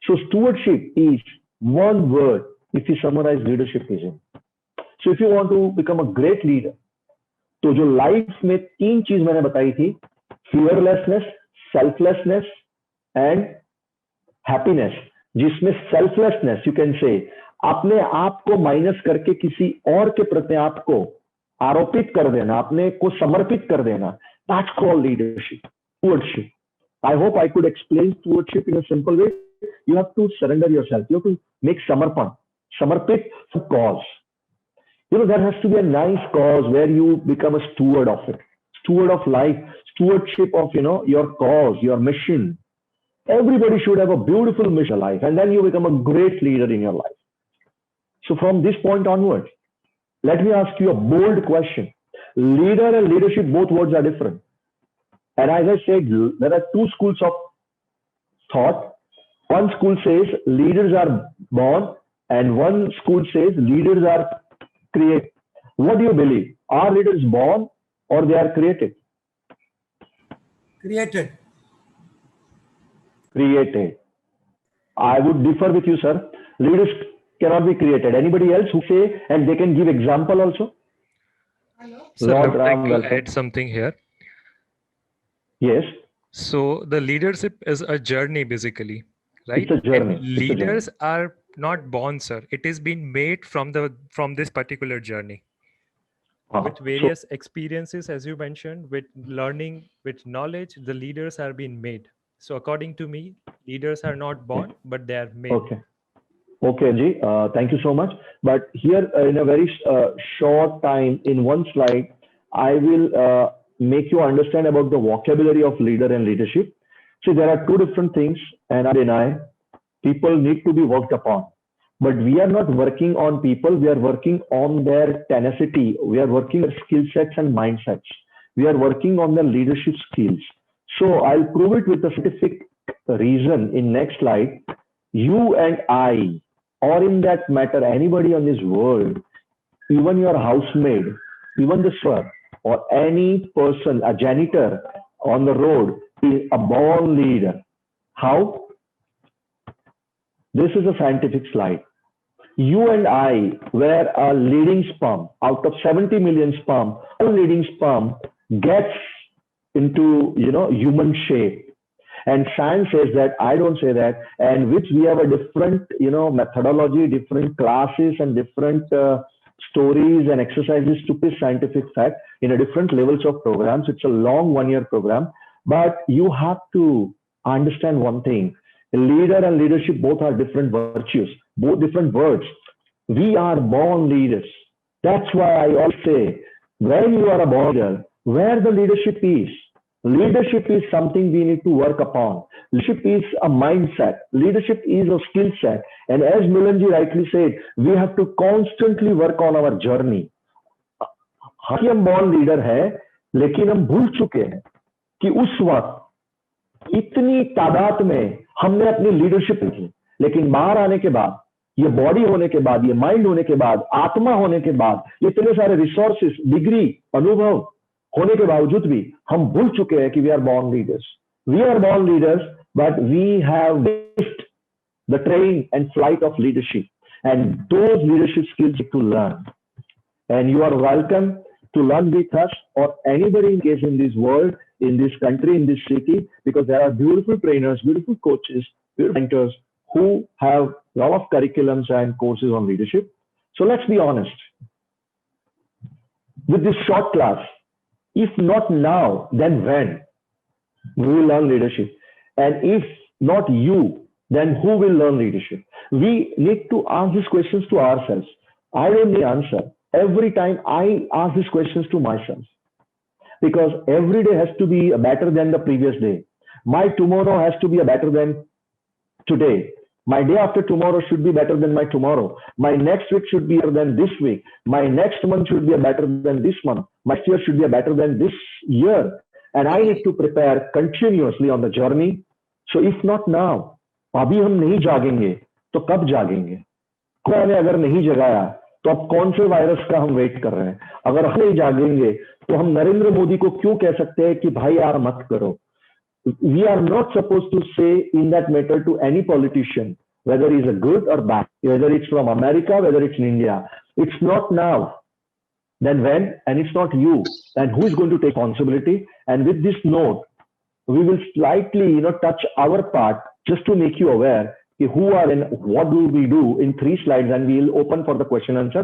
So stewardship is one word if you summarize leadership is in. So if you want to become a great leader, तो जो life में 3 चीज मैंने बताई थी, fearlessness, selflessness and happiness, जिसमें selflessness you can say अपने आप को माइनस करके किसी और के प्रति आपको आरोपित कर देना, अपने को समर्पित कर देना, that's called leadership, stewardship. I hope I could explain stewardship in a simple way. You have to surrender yourself. You have to make samarpan, samarpit for cause. There has to be a nice cause where you become a steward of it, steward of life, stewardship of, your cause, your mission. Everybody should have a beautiful mission in life, and then you become a great leader in your life. So from this point onwards, let me ask you a bold question. Leader and leadership, both words are different. And as I said, there are 2 schools of thought. One school says leaders are born, and one school says leaders are created. What do you believe? Are leaders born or they are created? Created. Created. I would differ with you, sir. Leaders cannot be created. Anybody else who say, and they can give example also? Sir, I Lord would like Ram, to welcome. add something here. Yes. So the leadership is a journey, basically, right? It's a journey. And leaders are not born, sir. It is being made from this particular journey. With various experiences, as you mentioned, with learning, with knowledge, the leaders are being made. So according to me, leaders are not born, but they are made. Okay. Okay, Ji. Thank you so much. But here, in a very short time, in one slide, I will make you understand about the vocabulary of leader and leadership. See, there are 2 different things, and I deny people need to be worked upon. But we are not working on people. We are working on their tenacity. We are working on skill sets and mindsets. We are working on their leadership skills. So I'll prove it with a scientific reason in next slide. You and I, or in that matter, anybody on this world, even your housemaid, even the servant, or any person, a janitor on the road is a born leader. How? This is a scientific slide. You and I were a leading sperm. Out of 70 million sperm, one leading sperm gets into, human shape. And science says that, I don't say that, and which we have a different, methodology, different classes and different stories and exercises to this scientific fact in a different levels of programs. It's a long 1-year program, but you have to understand one thing. Leader and leadership both are different virtues, both different words. We are born leaders. That's why I always say, when you are a born leader, where the leadership is, Leadership is something we need to work upon. Leadership is a mindset. Leadership is a skill set. And as Milanji rightly said, we have to constantly work on our journey. हम born leader है, लेकिन हम भूल चुके हैं कि उस वक्त इतनी तादाद में हमने अपनी लीडरशिप की, लेकिन बाहर आने के बाद, ये बॉडी होने के बाद, ये माइंड होने के बाद, आत्मा होने के बाद, इतने सारे रिसोर्सेस, डिग्री, अनुभव होने के बावजूद भी हम भूल चुके हैं कि we are born leaders. We are born leaders, but we have missed the train and flight of leadership, and those leadership skills to learn. And you are welcome to learn with us or anybody in case in this world, in this country, in this city, because there are beautiful trainers, beautiful coaches, beautiful mentors who have a lot of curriculums and courses on leadership. So let's be honest. With this short class, if not now, then when? We will learn leadership. And if not you, then who will learn leadership? We need to ask these questions to ourselves. I don't need answer. Every time I ask these questions to myself, because every day has to be better than the previous day. My tomorrow has to be better than today. My day after tomorrow should be better than my tomorrow. My next week should be better than this week. My next month should be better than this month. My year should be better than this year. And I need to prepare continuously on the journey. So if not now, अभी हम नहीं जागेंगे तो कब जागेंगे? Corona ने अगर नहीं जगाया तो अब कौन से वायरस का हम वेट कर रहे हैं? अगर हम नहीं जागेंगे तो हम नरेंद्र मोदी को क्यों कह सकते हैं कि भाई यार मत करो? We are not supposed to say in that matter to any politician, whether he's a good or bad, whether it's from America, whether it's in India. It's not now. Then when? And it's not you. And who is going to take responsibility? And with this note, we will slightly, touch our part just to make you aware who are and what do we do in 3 slides, and we'll open for the question answer.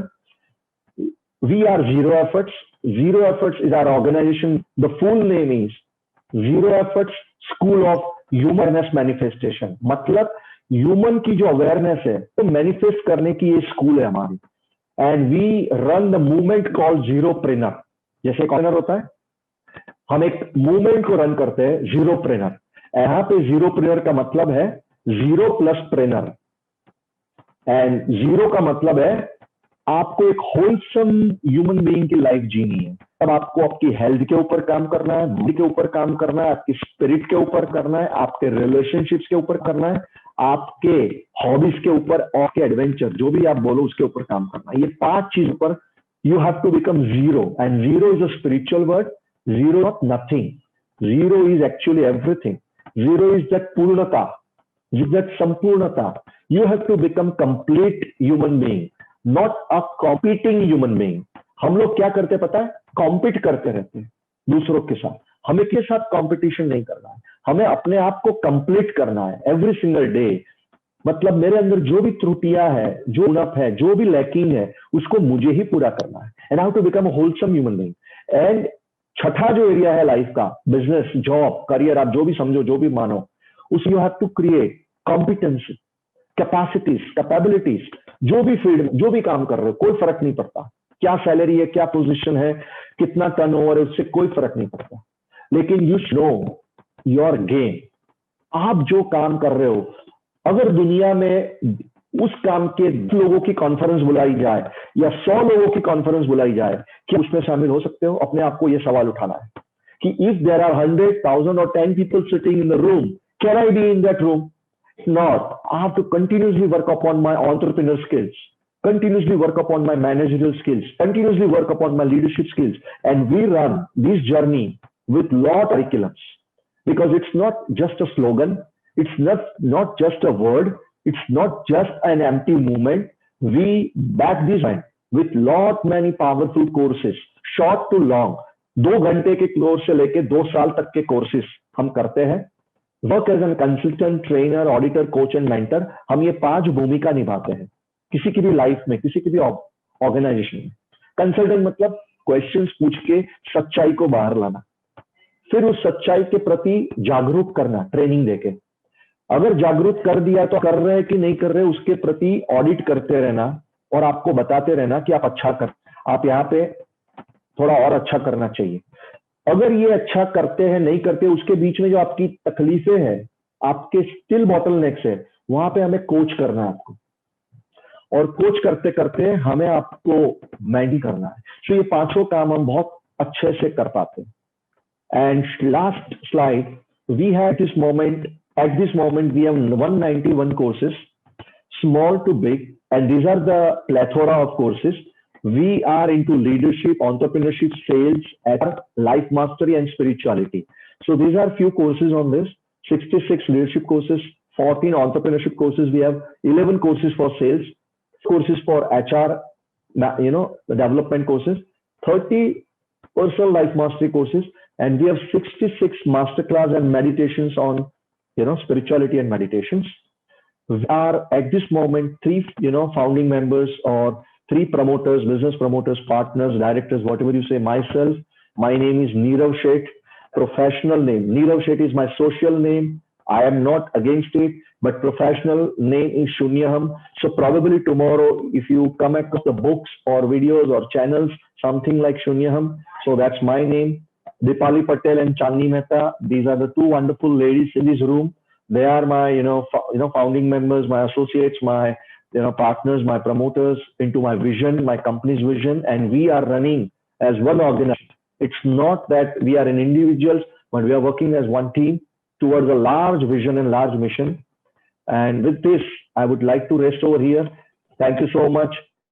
We are Zero Efforts. Zero Efforts is our organization. The full name is Zero Efforts School of Humanness Manifestation. मतलब human की जो awareness है तो manifest करने की ये school है हमारी. And we run the movement called Zeropreneur. जैसे कॉर्नर होता है, हम एक मूवमेंट को रन करते हैं, Zeropreneur. यहाँ पे Zeropreneur का मतलब है जीरो प्लस प्रेनर. एंड जीरो का मतलब है आपको एक होलसम ह्यूमन बीइंग की लाइफ जीनी है. अब आपको आपकी हेल्थ के ऊपर काम करना है, बॉडी के ऊपर काम करना है, आपकी स्पिरिट के ऊपर करना है, आपके रिलेशनशिप्स के ऊपर करना है, आपके हॉबीज के ऊपर और के एडवेंचर जो भी आप बोलो उसके ऊपर काम करना है. ये 5 चीज पर you have to become zero. And zero is a spiritual word. Zero not nothing. Zero is actually everything. Zero is that पूर्णता, that sampurnata. You have to become complete human being, not a competing human being. हम लोग क्या करते पता है? Compete करते रहते हैं दूसरों के साथ. हमें के साथ कंपटीशन नहीं करना है, हमें अपने आप को कंप्लीट करना है एवरी सिंगल डे. मतलब मेरे अंदर जो भी त्रुटियां है, जो उनप है, जो भी लैकिंग है, उसको मुझे ही पूरा करना है. And how to become a wholesome human being. And छठा जो एरिया है लाइफ का, बिजनेस, जॉब, करियर, आप जो भी समझो, जो भी मानो, उस you have to create competency, capacities, capabilities. जो भी फील्ड में जो भी काम कर रहे हो, कोई फर्क नहीं पड़ता. क्या सैलरी है, क्या पोजीशन है, कितना टर्नओवर है, उससे कोई फर्क नहीं पड़ता. लेकिन यू नो योर गेम. आप जो काम कर रहे हो, अगर दुनिया में उस काम के लोगों की कॉन्फ्रेंस बुलाई जाए या 100 लोगों की कॉन्फ्रेंस बुलाई जाए, क्या उसमें शामिल हो सकते हो? अपने आप को यह सवाल उठाना है कि if there are 100,000 or 10 people sitting in the room, can I be in that room? Not. I have to continuously work upon my entrepreneur skills, continuously work upon my managerial skills, continuously work upon my leadership skills. And we run this journey with lot of curriculums, because it's not just a slogan, it's not just a word, it's not just an empty movement. We back this with lot many powerful courses, short to long. 2 घंटे के course से लेके 2 साल तक के courses हम करते हैं. Work as an consultant, trainer, auditor, coach and mentor. हम ये 5 भूमिका निभाते हैं किसी की भी लाइफ में, किसी की भी ऑर्गेनाइजेशन में. कंसल्टेंट मतलब क्वेश्चंस पूछ के सच्चाई को बाहर लाना, फिर उस सच्चाई के प्रति जागरूक करना, ट्रेनिंग देके. अगर जागरूक कर दिया तो कर रहे हैं कि नहीं कर रहे, उसके प्रति ऑडिट करते रहना और आपको बताते रहना कि आप अच्छा कर, आप यहाँ पे थोड़ा और अच्छा करना चाहिए. अगर ये अच्छा करते हैं नहीं करते, उसके बीच में जो आपकी तकलीफें हैं, आपके स्टिल बॉटलनेक्स है, वहां पे हमें कोच करना है आपको, और कोच करते करते हमें आपको मैनेज करना है। सो ये पांचों काम हम बहुत अच्छे से कर पाते हैं। And last slide, we have this moment, at this moment, we have 191 courses, small to big, and these are the plethora of courses. We are into leadership, entrepreneurship, sales, life mastery, and spirituality. So these are few courses on this, 66 leadership courses, 14 entrepreneurship courses. We have 11 courses for sales, courses for HR, development courses, 30 personal life mastery courses, and we have 66 masterclass and meditations on, spirituality and meditations. We are at this moment 3, founding members or 3 promoters, business promoters, partners, directors, whatever you say. Myself, my name is Nirav Sheth, professional name. Nirav Sheth is my social name. I am not against it, but professional name is Shunyaham. So probably tomorrow, if you come across the books or videos or channels, something like Shunyaham, so that's my name. Dipali Patel and Chandni Mehta, these are the 2 wonderful ladies in this room. They are my, founding members, my associates, my, partners, my promoters into my vision, my company's vision, and we are running as one organization. It's not that we are an individuals, but we are working as one team towards a large vision and large mission. And with this, I would like to rest over here. Thank you so much.